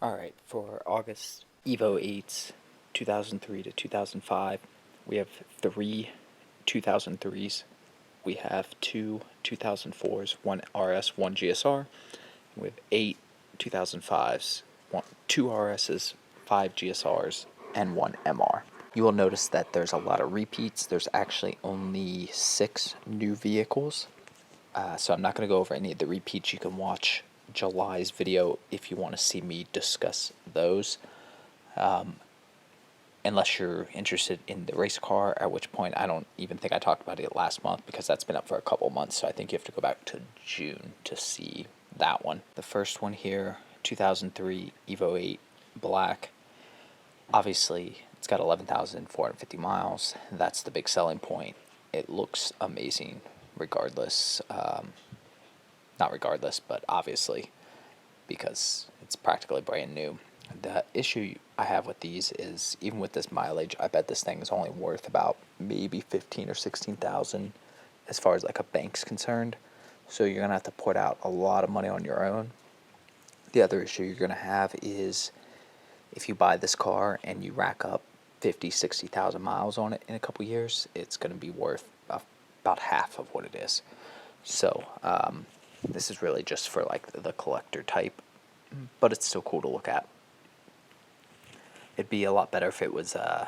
Alright, for August Evo 8s, 2003 to 2005, we have 3 2003s, we have 2 2004s, 1 RS, 1 GSR, and we have 8 2005s, 2 RSs, 5 GSRs, and 1 MR. You will notice that there's a lot of repeats. There's actually only 6 new vehicles. So I'm not going to go over any of the repeats. You can watch July's video if you want to see me discuss those. Unless you're interested in the race car, at which point I don't even think I talked about it last month because that's been up for a couple months. So I think you have to go back to June to see that one. The first one here, 2003 Evo 8 Black. Obviously, it's got 11,450 miles. That's the big selling point. It looks amazing regardless. Not regardless, but obviously, because it's practically brand new. The issue I have with these is, even with this mileage, I bet this thing is only worth about maybe 15 or 16,000 as far as like a bank's concerned. So you're gonna have to put out a lot of money on your own. The other issue you're gonna have is if you buy this car and you rack up 50, 60,000 miles on it in a couple years, it's gonna be worth about half of what it is. So this is really just for like the collector type, but it's still cool to look at. It'd be a lot better if it was an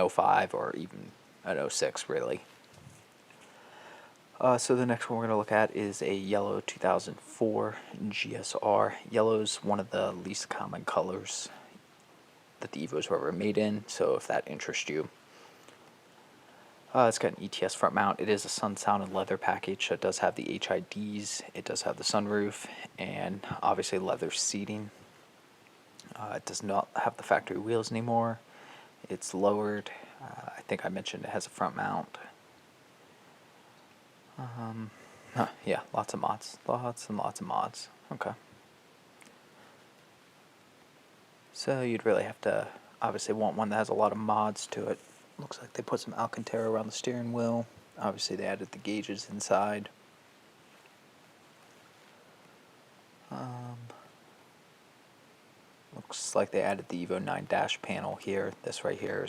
05 or even an 06, really. So the next one we're going to look at is a yellow 2004 GSR. Yellow's one of the least common colors that the Evos were ever made in, so if that interests you. It's got an ETS front mount. It is a sun, sound, and leather package, so it does have the HIDs, it does have the sunroof, and obviously leather seating. It does not have the factory wheels anymore. It's lowered. I think I mentioned it has a front mount. Yeah, lots of mods. Lots and lots of mods. Okay. So you'd really have to obviously want one that has a lot of mods to it. Looks like they put some Alcantara around the steering wheel. Obviously they added the gauges inside. Looks like they added the Evo 9 dash panel here. This right here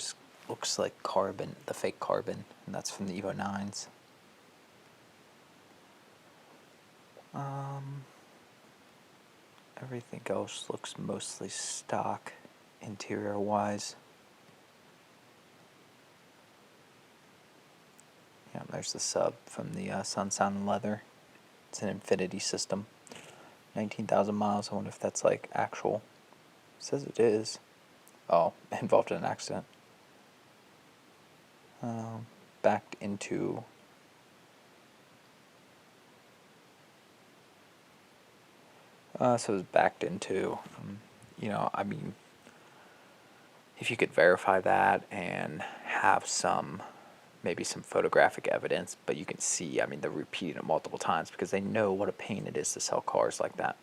looks like carbon, the fake carbon, and that's from the Evo 9s. Everything else looks mostly stock interior wise. Yeah, there's the sub from the Sun, Sound, and Leather. It's an Infinity system. 19,000 miles. I wonder if that's like actual. It says it is. Oh, involved in an accident. Backed into. So it was backed into. I mean, if you could verify that and have maybe some photographic evidence, but you can see, I mean, they're repeating it multiple times because they know what a pain it is to sell cars like that.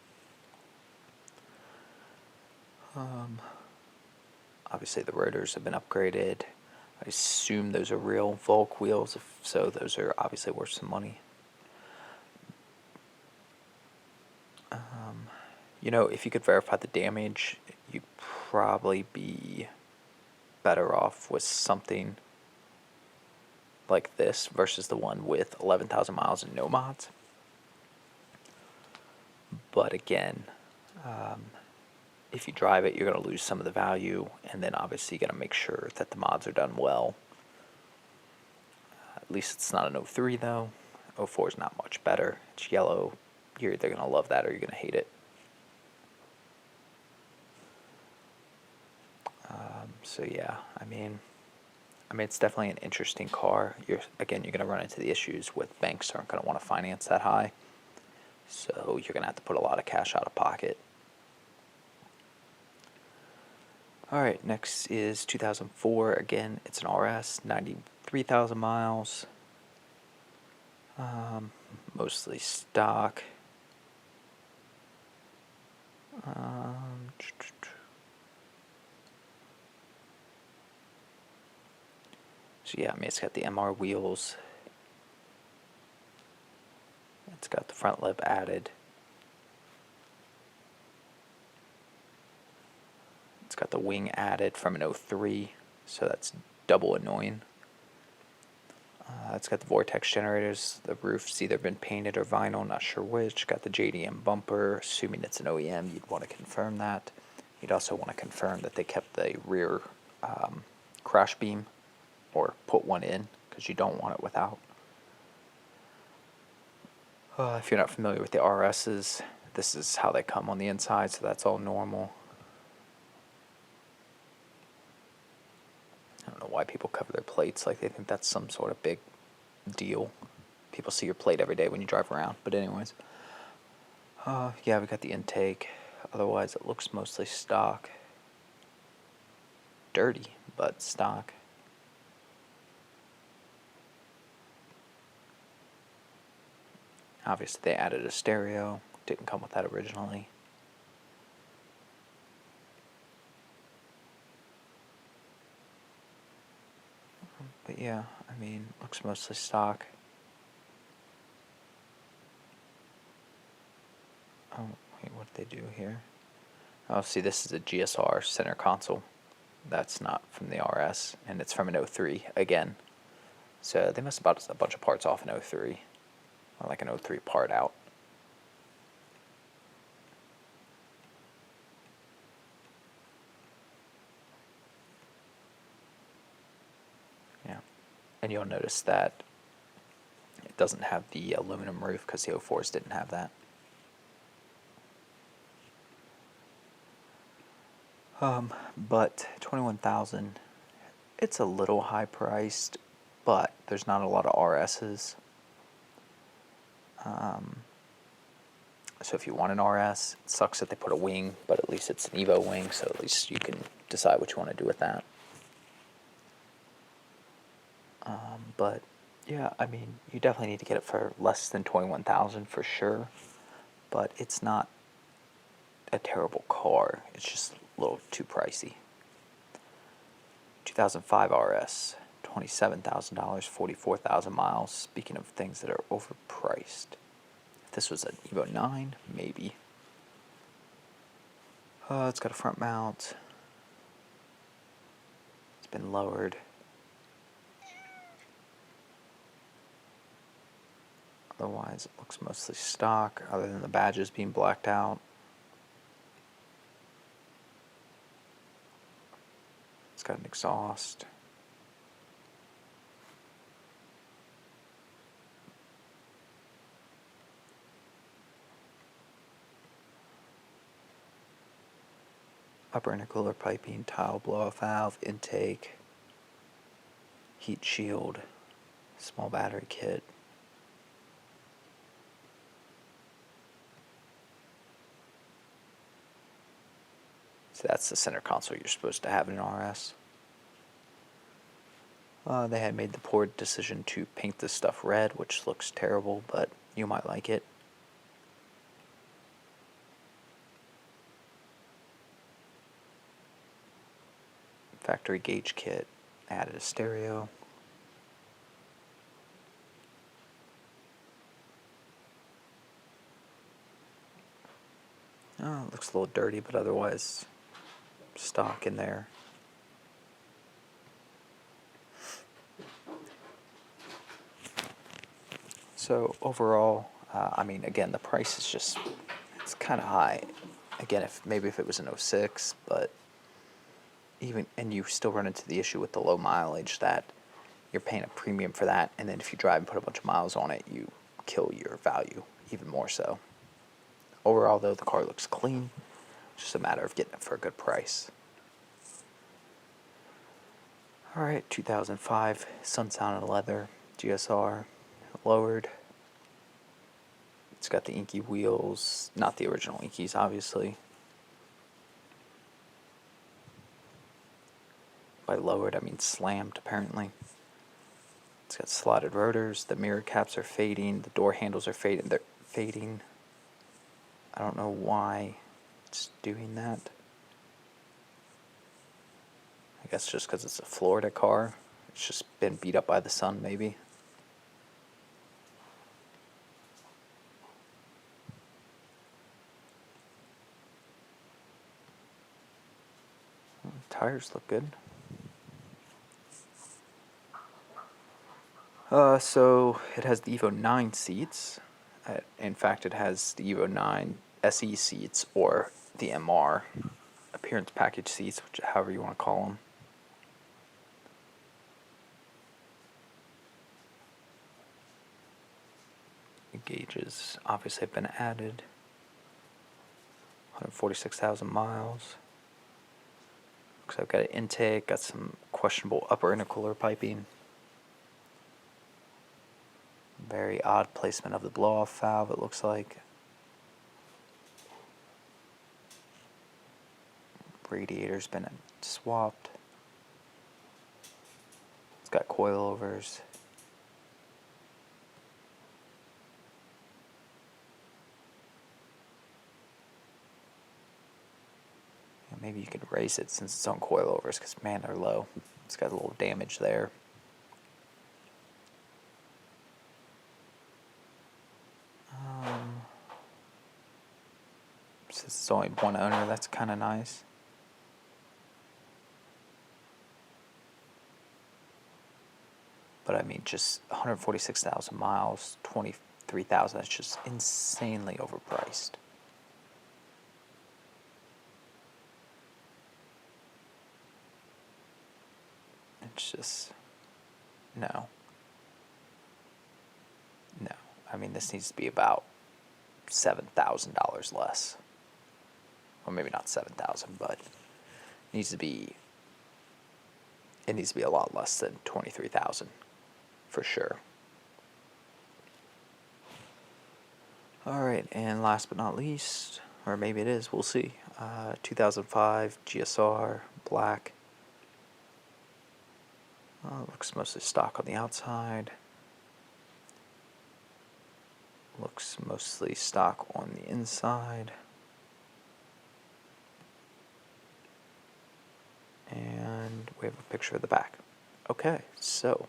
Obviously the rotors have been upgraded. I assume those are real Volk wheels, if so those are obviously worth some money. If you could verify the damage, you'd probably be better off with something like this versus the one with 11,000 miles and no mods. But again, if you drive it, you're going to lose some of the value, and then obviously you got to make sure that the mods are done well. At least it's not an 03 though. 04 is not much better. It's yellow. You're either going to love that or you're going to hate it. So yeah, I mean, it's definitely an interesting car. You're going to run into the issues with banks aren't going to want to finance that high. So you're going to have to put a lot of cash out of pocket. Alright, next is 2004. Again, it's an RS, 93,000 miles. Mostly stock. So yeah, I mean, it's got the MR wheels. It's got the front lip added. It's got the wing added from an '03, so that's double annoying. It's got the vortex generators. The roof's either been painted or vinyl, not sure which. Got the JDM bumper. Assuming it's an OEM, you'd want to confirm that. You'd also want to confirm that they kept the rear crash beam, or put one in, because you don't want it without. If you're not familiar with the RSs, this is how they come on the inside, so that's all normal. I don't know why people cover their plates like they think that's some sort of big deal. People see your plate every day when you drive around, but anyways. Yeah, we got the intake. Otherwise, it looks mostly stock. Dirty, but stock. Obviously, they added a stereo. Didn't come with that originally. But yeah, I mean, looks mostly stock. Oh, wait, what did they do here? Oh, see, this is a GSR center console. That's not from the RS, and it's from an '03 again. So they must have bought a bunch of parts off an '03, or like an '03 part out. Yeah, and you'll notice that it doesn't have the aluminum roof because the '04s didn't have that. But 21,000, it's a little high priced, but there's not a lot of RSs. So if you want an RS, it sucks that they put a wing, but at least it's an Evo wing, so at least you can decide what you want to do with that. But yeah, I mean, you definitely need to get it for less than 21,000 for sure, but it's not a terrible car. It's just a little too pricey. 2005 RS, $27,000, 44,000 miles. Speaking of things that are overpriced, if this was an Evo 9, maybe. It's got a front mount. It's been lowered. Otherwise, it looks mostly stock, other than the badges being blacked out. It's got an exhaust. Upper intercooler piping, tile blow-off valve, intake, heat shield, small battery kit. So that's the center console you're supposed to have in an RS. They had made the poor decision to paint this stuff red, which looks terrible, but you might like it. Factory gauge kit, added a stereo. Oh, it looks a little dirty, but otherwise stock in there. So overall, I mean, again, the price is just, it's kind of high. Again, if it was an '06, but even, and you still run into the issue with the low mileage that you're paying a premium for that, and then if you drive and put a bunch of miles on it, you kill your value even more so. Overall, though, the car looks clean. It's just a matter of getting it for a good price. Alright, 2005 Sunsound Leather GSR, lowered. It's got the inky wheels, not the original inkies, obviously. By lowered, I mean slammed, apparently. It's got slotted rotors, the mirror caps are fading, the door handles are fading. They're fading. I don't know why it's doing that. I guess just because it's a Florida car. It's just been beat up by the sun, maybe. Tires look good. So it has the Evo 9 seats. In fact, it has the Evo 9 SE seats, or the MR appearance package seats, which however you want to call them. The gauges obviously have been added. 146,000 miles. Looks like I've got an intake, got some questionable upper intercooler piping. Very odd placement of the blow-off valve, it looks like. Radiator's been swapped. It's got coilovers. Maybe you could raise it since it's on coilovers, because man, they're low. It's got a little damage there. Since it's only one owner, that's kind of nice. But I mean, just 146,000 miles, 23,000, that's just insanely overpriced. It's just, no. No. I mean, this needs to be about $7,000 less. Or maybe not 7,000, but it needs to be a lot less than 23,000 for sure. All right, and last but not least, or maybe it is, we'll see. 2005 GSR black. Looks mostly stock on the outside. Looks mostly stock on the inside. And we have a picture of the back. Okay, so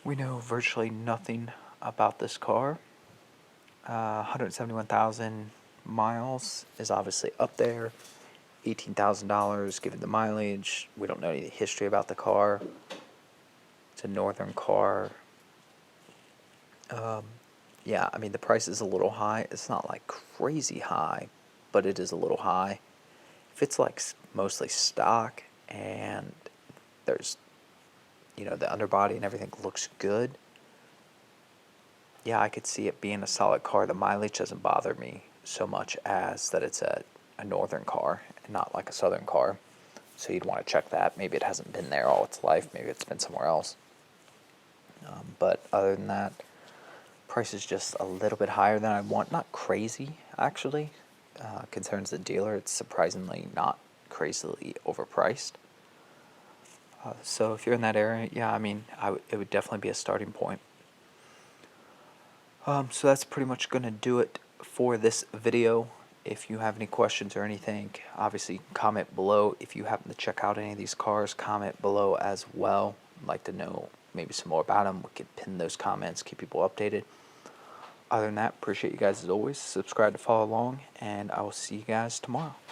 we know virtually nothing about this car. 171,000 miles is obviously up there. $18,000 given the mileage. We don't know any history about the car. It's a northern car. Yeah, I mean, the price is a little high. It's not like crazy high, but it is a little high. If it's like mostly stock and there's, the underbody and everything looks good, yeah, I could see it being a solid car. The mileage doesn't bother me so much as that it's a northern car and not like a southern car. So you'd want to check that. Maybe it hasn't been there all its life. Maybe it's been somewhere else. But other than that, price is just a little bit higher than I want. Not crazy, actually. Concerns the dealer, it's surprisingly not crazily overpriced. So if you're in that area, yeah, I mean, it would definitely be a starting point. So that's pretty much going to do it for this video. If you have any questions or anything, obviously comment below. If you happen to check out any of these cars, comment below as well. I'd like to know maybe some more about them. We could pin those comments, keep people updated. Other than that, appreciate you guys as always. Subscribe to follow along, and I will see you guys tomorrow.